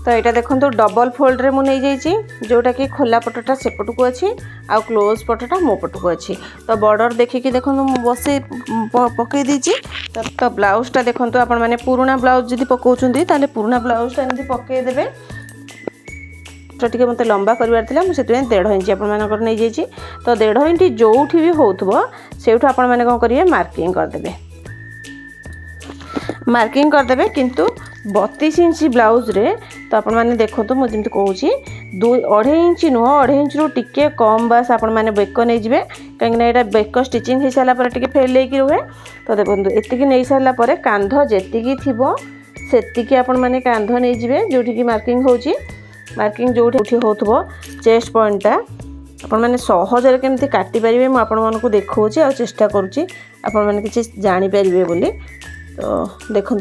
तो यहाँ देखो डबल फोल्ड रे मुझे नहीं जोटा कि खोला पटटा सेपट को अच्छी आउ क्लोज पटटा मो पट को अच्छी तो बॉर्डर देखिए देखो बसे पकई देती तो ब्लाउजटा देखो आपण मैंने पुराना ब्लाउज जब पकाउछंती ताले पुराना ब्लाउजटा एमती पकईदेवे तो टी मत लंबा करार मुझे 1.5 इंच आप नहीं जाइए तो 1.5 इंच जो भी होथबो सेठू आपण मैंने कौन करेंगे मार्किंग करदेवे मार्किंग करदेवे किंतु 32 इंच ब्लाउज रे तो आपण मैंने देखो मुझे कहूँ 2.5 इंच नुह 2.5 इंच रू टिके कम बास आपण मैंने बेक नहीं जाए कहीं यहाँ बेक स्टिचिंग हो सारापर टे फेल होकर रुहे तो देखो एतिकी नहीं सारापर कांध जी थी आपण मैंने कांध नहीं जाए जोटि मार्किंग होची मार्किंग जो हो चेस्ट पॉइंटा आपण मैंने सहजरे केमती काटी पारे मुझे आपण मानक देखा आ चेष्टा करुँची आपण मैंने किसी जानीपारे बोली तो देखु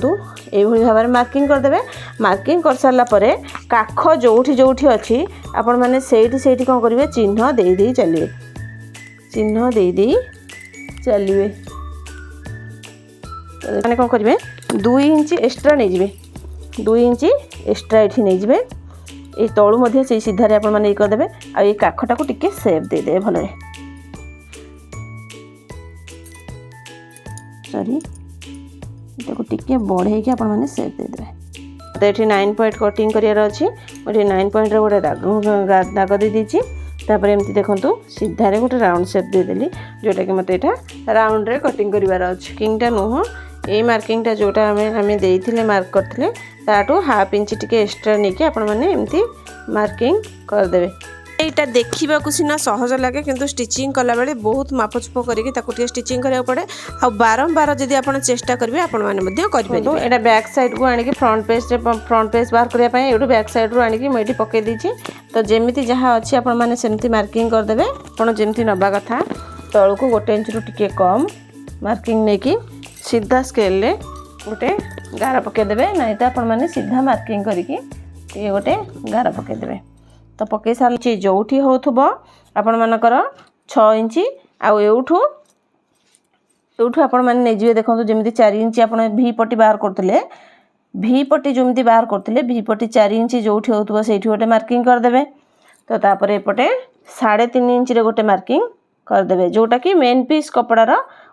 ये भाव में मार्किंग करदे मार्किंग कर सारापर काख जो अच्छी आपण मैंने से कौन करेंगे चिन्ह दे चलिए चिन्ह दे चलिए मैंने कौन करेंगे 2 इंच एक्स्ट्रा नहीं 2 इंच एक्स्ट्रा ये नहीं जाए ये तलू मध्य से सीधारे आपण मैंने करदे आ ये काखटा को टिके सेप देदे भल सॉरी टिके बढ़े कि आपण मैंने सेप देदे तो ये 9 पॉइंट कटिंग करार अच्छी ये 9 पॉइंट गोटे दाग दे दीची तापर एमती देखो सीधारे गोटे राउंड सेप देदेली जोटा कि मत यहाँ राउंड रे कटिंग करार अच्छी किंगटा नुह ये मार्किंगटा जोटा आम देते मार्क करते ताठू हाफ इंच टिके एक्स्ट्रा नहीं कि आपण मैंने एमती मार्किंग करदे यहाँ देखा सीना सहज लगे किंतु स्टिचिंग कला बेले बहुत मापचुप करके स्टिचिंग करा पड़े आ बारंबार जब आप चेष्टा करेंगे आपण मैंने यहाँ बैक साइड को आनिक फ्रंट पेज बाहर करने ये बैक साइड रू आनिक मुझे पकई देती तो जमी जहाँ अच्छी आपण मैंने सेमती मार्किंग करदे आप जमी नवा कथा तल को 1 इंच रू टिके कम मार्किंग नहीं कि सीधा स्केल रे गोटे गार पकईदे ना तो आपण मैंने सीधा मार्किंग करके गोटे गार पकईदे तो पकई सारे जो होथब आपण मानकर 6 इंच आउ एठू आपण मैंने नहीं जाए देखो जमी 4 इंच आप भी पट्टी बाहर करते भी पट्टी जमी बाहर करते भी पट्टी 4 इंच जो होथब से गोटे मार्किंग करदे तो तापर एपटे 3.5 इंच रे गोटे मार्किंग करदे जोटा कि मेन पीस कपड़ार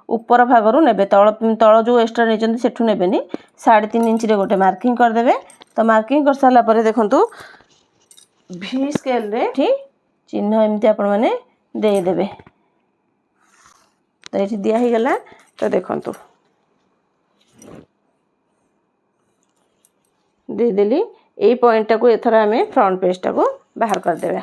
ऊपर भागरू ने तल जो एक्स्ट्रा नहीं सेठू ने 3.5 इंच रे गोटे मार्किंग करदे तो मार्किंग कर सारापर देखु भी स्केल रे चिन्ह एमती आपण मैंने देदेवे तो ये दिया ही गला तो देखु देदेली यही पॉइंटा को एथर आम फ्रंट पेजटा को बाहर करदे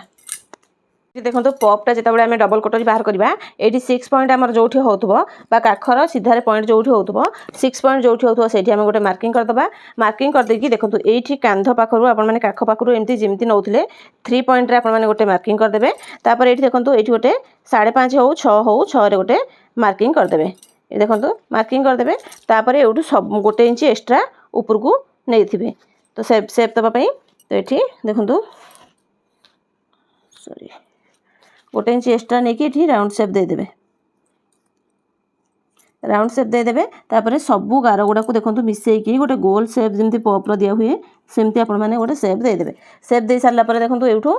देखो पपटा जिते आम डबल कटोरी बाहर करवा ये 6 पॉइंट आम जो होथबा काखर सीधारे पॉइंट जो होथबो 6 पॉइंट जो होथबो सेठी आम गोटे मार्किंग करदबा मार्किंग कर देकी देखो ये कांध पाखरु आपण माने काख पाखरु एमती जेमती नौथिले 3 पॉइंट रे आपण माने गोटे मार्किंग करदेबे तापर ये देखो ये गोटे 5.5 हो 6 हो 6 रे गोटे मार्किंग करदेबे ये देखो मार्किंग करदेबे तापर एठू सब 1 इंच एक्स्ट्रा ऊपर को नहीं थिबे तो सेप दबा पई तो ये देखो सॉरी 1 इंच एक्स्ट्रा नहीं कि राउंड सेप देदेवे राउंड सेप देदेवे तापर सबू गार गुड़ा को देखो मिसेकी गोटे गोल सेप जमी पपर दिया हुए सेमती आपण मैंने गोटे सेप देदेवे सेप दे सारापर देखो एठू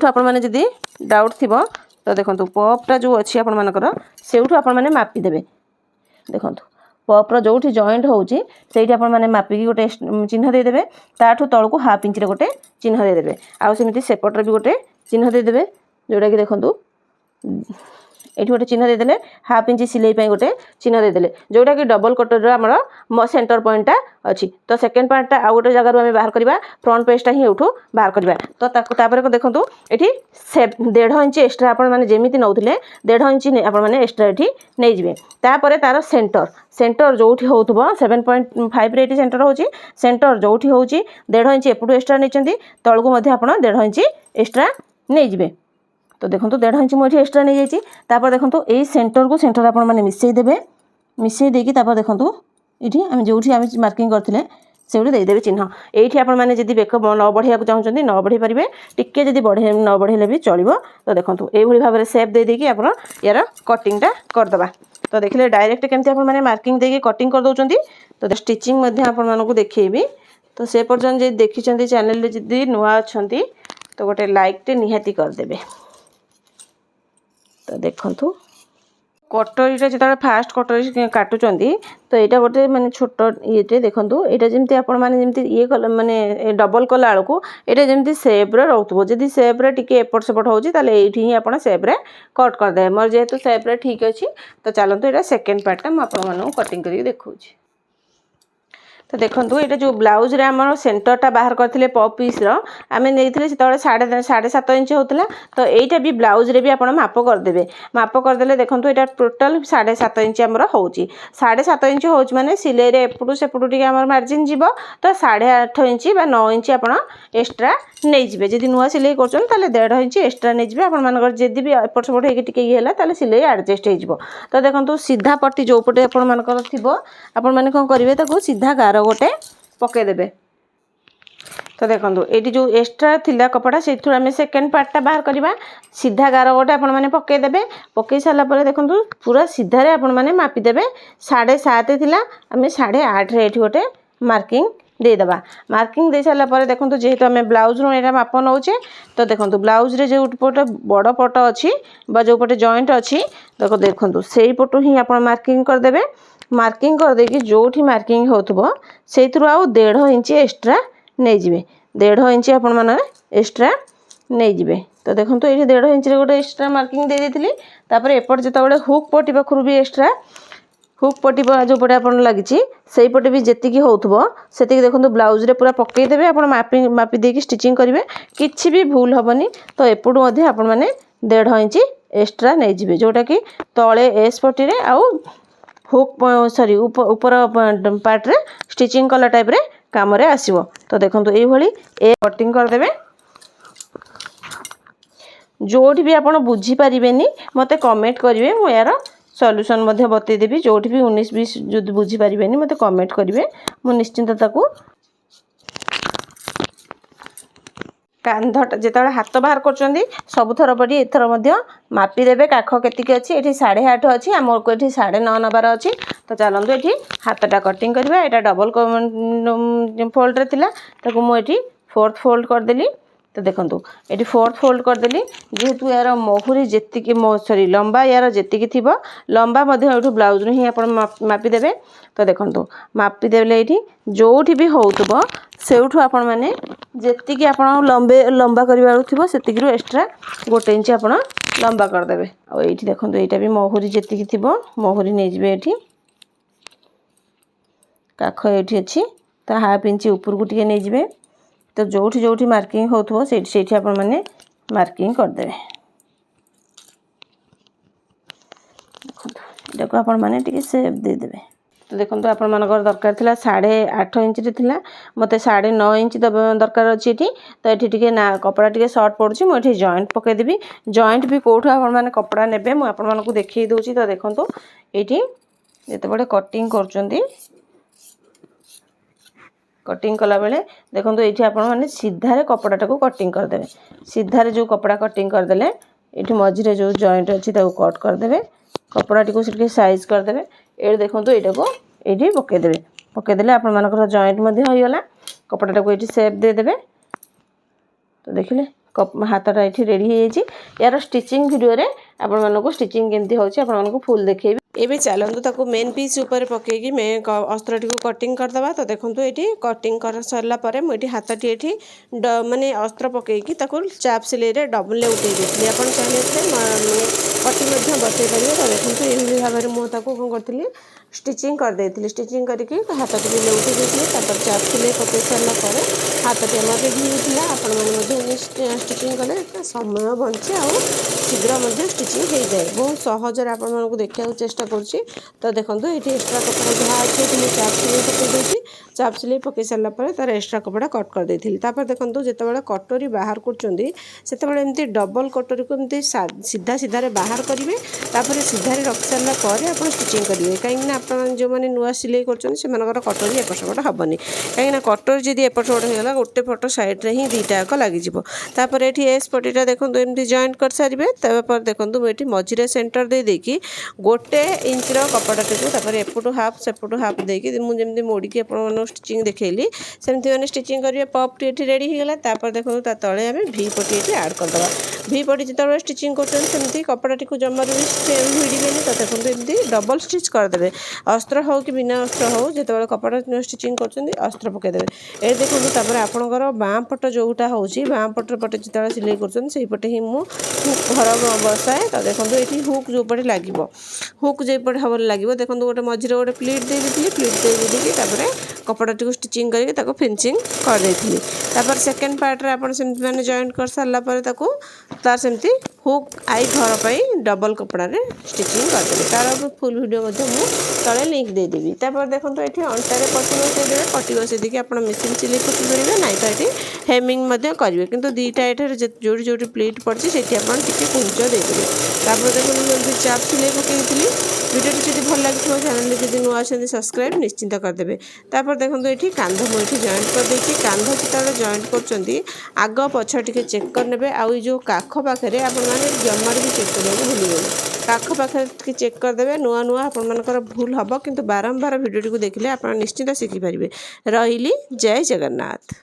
आपण मैंने जदि डाउट थी तो देखो पपटा जो अच्छी आपण मानकर सेठू आपण मैंने मापिदेवे देखो पपर जो जॉइंट होची सेठी आपण मैंने मापिकी गोटे चिन्ह देदेवे ताठू तल को हाफ इंच रे गोटे चिन्ह देदेवे आउ सेमती सेपटर भी गोटे चिन्ह देदेवे जोटा कि देखो ये गोटे चिन्ह देदेले हाफ इंच सिलाई गोटे चिन्ह देदेले जोटा कि डबल कटर आमर सेंटर पॉइंटा अच्छी तो सेकेंड पार्टा आउ गोटे जगह आम बाहर करवा फ्रंट पेजटा ही उठू बाहर करवा तो तापर देखो ये 1.5 इंच एक्स्ट्रा आपण मैंने जमी नौले 1.5 इंच आपण मैंने एक्स्ट्रा ये नहीं जाए तापर तार सेंटर जो होथबो 7.5 रे सेंटर होची सेंटर जो होची 1.5 इंच एपटू एक्स्ट्रा नहीं तलू मध्य आप 1.5 इंच एक्स्ट्रा नहीं जाए तो देखो 1.5 इंच मुझे एक्स्ट्रा नहीं जापर देखो ये सेंटर को सेंटर आप मिसईदेवे मिसई देकी देखो ये आम जो मार्किंग करते से देदेवे चिन्ह ये आप बेक न बढ़िया चाहते न बढ़ी पारे टिके जब बढ़े न बढ़ेले भी चलो तो देखो ये भाव में सेप देदेकी आप यार कटिंगटा करदे तो देखिए डायरेक्ट केमती आप मार्किंग देके कटिंग कर दौरान तो स्टिचिंग आपको देखेबी तो से पर्यंत जे देखिछन्ती चैनल रे जदी नुआ अछन्ती तो गोटे लाइक टे निहाती कर देबे। तो देखंतु कटोरीटा जो फास्ट कटोरी काटुचंदी तो यहाँ गोटे माने छोट ये देखो यहाँ जमी आपण मैंने ये कल माने डबल कला बेलू ये जमी सेप्रे रोथो जदि सेप्रे टी एपट सेपट होती आप सेप्रे कट करदे मोर जेहेतु सेप्रे ठीक अच्छी तो चलतु यहाँ सेकेंड पार्टा मुझे कटिंग करके देखा। तो देखो ये जो ब्लाउज रे आम सेंटरटा बाहर करते पप पीस आम नहीं से साढ़े 7 इंच होता तो यहाँ भी ब्लाउज रे भी आप माप करदे माप करदे देखो यहाँ टोटाल 7.5 इंच आमर हो 7.5 इंच हो माने सिलाई रे एपटू सेपटू टी मार्जिन जीव तो 8.5 इंच 9 इंच आप एक्सट्रा नहीं जाए जब नुआ सिलाई कर 1.5 इंच एक्सट्रा नहीं जाए आपर जदि भी एपट सेपट होगा सिलाई एडजस्ट हो। तो देखो सीधा पट्टी जो पटे आपर थी कौन करेंगे सीधा गार गोटे पकईदे। तो देखो ये जो एक्सट्रा थिला कपड़ा से आम सेकेंड पार्टा बाहर करवा सीधा गार गोटे आपने पकईदे पकई सारापर देखो पूरा सीधारे आपने मापिदेवे 7.5 थिला आम 8.5 रे गोटे मार्किंग देदेबा मार्किंग दे सारापर देखो जेहेतु आम ब्लाउज रू माप नौचे तो देखो ब्लाउज रे जो पटे बड़ पट अच्छी जो पटे जॉइंट अच्छी देखो से पटू ही आप मार्किंग करदे मार्किंग करदे जो मार्किंग हो से 1.5 इंच एक्सट्रा नहीं जाए 1.5 इंच आप एक्सट्रा नहीं जाए। तो देखो ये 1.5 इंच गोटे एक्सट्रा मार्किंग दे देती एपट जो हुक पट्टी पाखु भी एक्सट्रा हुक पट्टी जो पटे आप लगी से पटे भी जी होती देखो ब्लाउज रे पूरा पकईदे आप मापी देकी स्टिचिंग करेंगे किसी भी भूल हेनी। तो एपटू आप 1.5 इंच एक्सट्रा नहीं जाए जोटा कि तले एस पट्टी रे आउ हुक सॉरी ऊपर पार्ट रे स्टिचिंग कला टाइप रे काम रे आसीबो। तो देखो ये ए कटिंग करदे जोठी भी आप बुझी पारिबेनी मते कमेंट करेंगे मु यार सॉल्यूशन बतईदेवी जोठी भी 19-20 जो बुझी पारिबेनी मते कमेंट करेंगे मु निश्चिंत ताकू कांधटा जिते हाथ बाहर कर सबुथर पड़ी एथर मापिदेवे काख केतिक अच्छी ये 8.5 अच्छी आमर को ये 9.5 नबार अच्छी। तो चलतु ये हाथटा कटिंग करवा यहाँ डबल फोल्ड रे थिला ताकू मुझे 4th फोल्ड करदेली। तो देखो ये 4th फोल्ड करदेली जेहेतु यार महुरी जी सॉरी लंबा यार जी थी लंबा ये ब्लाउज रू ही आप मापिदेवे। तो देखो मापिदेले ये जो भी होउथबो सेउठू आपण माने जेतिकी आपण लंबा करबार थी से एक्सट्रा 1 इंच आप लंबा करदे। आ ये देखो यहाँ भी महुरी जी थी महुरी नहीं जाए ये काख ये अच्छी तो 1/2 इंच ऊपर को नहीं जाए। तो जोठी मार्किंग होथबो से आपण माने मार्किंग करदे देखो को आपण माने टिके सेप दे देबे। तो देखो आपण मानकर दरकार थिला 8.5 इंच रे थिला मते 9.5 इंच दरकार अछि एठी। तो एठी टिके ना कपड़ा टिके शॉर्ट पड़ुछि मु एठी जॉइंट पके देबी जॉइंट भी कोठो आपण माने कपड़ा नेबे मु आपण मानकु देखै दोछि। तो देखो एठी जते बडे कटिंग करचंदी कटिंग कला बेले देखो ये आप सीधारे कपड़ाटा को कटिंग करदे सीधारे जो कपड़ा कटिंग करदे ये मझे जो जॉइंट अच्छी कट करदे कपड़ाटी को साइज करदे ये देखो यहाँ को ये पकईदे आप जॉइंट होगा कपड़ाटा को ये सेप देदेवे। तो देखिले हाथटा ये रेडी हो यार स्टिचिंग वीडियो रे आपण मानकु स्टिचिंग केमती होछि आपण मानकु फुल देखैबे। एबे चलंतु ताकू मेन पीस ऊपर पकेकी मैं अस्त्रटी को कटिंग करदबा। तो देखंतु एठी कटिंग कर सरला परे मुठी हाथटी एठी माने अस्त्र पकेकी ताकू चाप सिलाई रे डबल ले उठै देथि आपण चाहे माने कटिंग मध्ये बतै परिबे। तो देखंतु एही भाबे रे मो ताकू कोन करथिली स्टिचिंग कर देथिली स्टिचिंग करके हाथटी ले उठै देथिली तापर चाप सिलाई पकै सरला परे हाथटी हमर रेडी होइथिला। आपण माने मध्ये स्टिचिंग कले समय बंचे आ शीघ्र मध्ये स्टिचिंग हो जाए बहुत सहज आपण मानकु देखिया चेष्टा करुच्ची। तो देखो ये एक्स्ट्रा कपड़ा जहाँ अच्छे चाप सिलाई पकई दूसरी चाप सिलाई पकई सारापर तार एक्स्ट्रा कपड़ा कट कर देती। देखो जिते कटोरी बाहर करते डबल कटोरी को एमती सीधा सीधारे बाहर करेंगे तापर सीधारे रखी सारापर आप स्टिचिंग करेंगे कहीं आप जो मैंने नुआ सिलाई कर कटोरी एपट सेपट हेनी कहीं कटोरी जब एपट सेपट होगा गोटे पट सैड्रे ही दुईटाक लगिपर ये एस पटीटा देखो एमती जॉइंट कर सारे तापर देखो मुझे मझे सेंटर दे देकी गोटे इंचर कपड़ाटी को एपटू हाफ सेपटू हाफ देकी मुझे मोड़िकी आप स्टिचिंग देखली सेमती मैंने स्टिचिंग करेंगे पपटी ये रेडी होगा तापर देखो ता तले आम वी पटी ये ऐड करदे वी पटी जो स्टिचिंग करमती कपड़ाटी को जमार भी भिड़े तो देखो एमती डबल स्टिच करदे अस्त्र हो कि बिना अस्त्र हो जो कपड़ा स्टिचिंग कर अस्त्र पकईदेवे ये देखो तापर आपंकर बाँ पट जोटा हो बाँ पटर पटे जो सिलाई करपटे ही मुझे घर बसाए तो देखो ये हुक जो पटे लगे हुक जो पटे हम लगे देखो गोटे मझे गोटे प्लीट दे दी प्लीट दे दी कपड़ाटी को स्टिचिंग करके फिनिशिंग कर देती तापर सेकेंड पार्ट आप मैंने जॉइंट कर सारापर तार सेमती हुक आई घर पर डबल कपड़ा स्टिचिंग करदेवी तार फुल वीडियो तले लिंक देदेवी तापर देखो ये अंटारे पट्टी बसईदे पट्टी बसई देखिए आप मेसीन सिलाई पट्टी करेंगे ना तो ये हेमिंग करेंगे कितु दुईटा ये जो जो प्लेट पड़ी से कुंच देदेवे तापर देखो जल्दी चाप सिलाई पकई भिडियोटी जब भल लगी चैनल जब नुआ अच्छे सब्सक्राइब निश्चिंत करदे तापर देखो ये कांध मुझे जॉइंट करदे कांध जो जॉइंट कर आग पछ टे चेक करने आउ जो काख पाखे आपने जमार भी चेक करने भूल काख पाखे चेक करदे नुआ नुआ आपर भूल हम किंतु बारंबार भिडियोटी को देखले आप निश्चिंत शिखिपारे रही जय जगन्नाथ।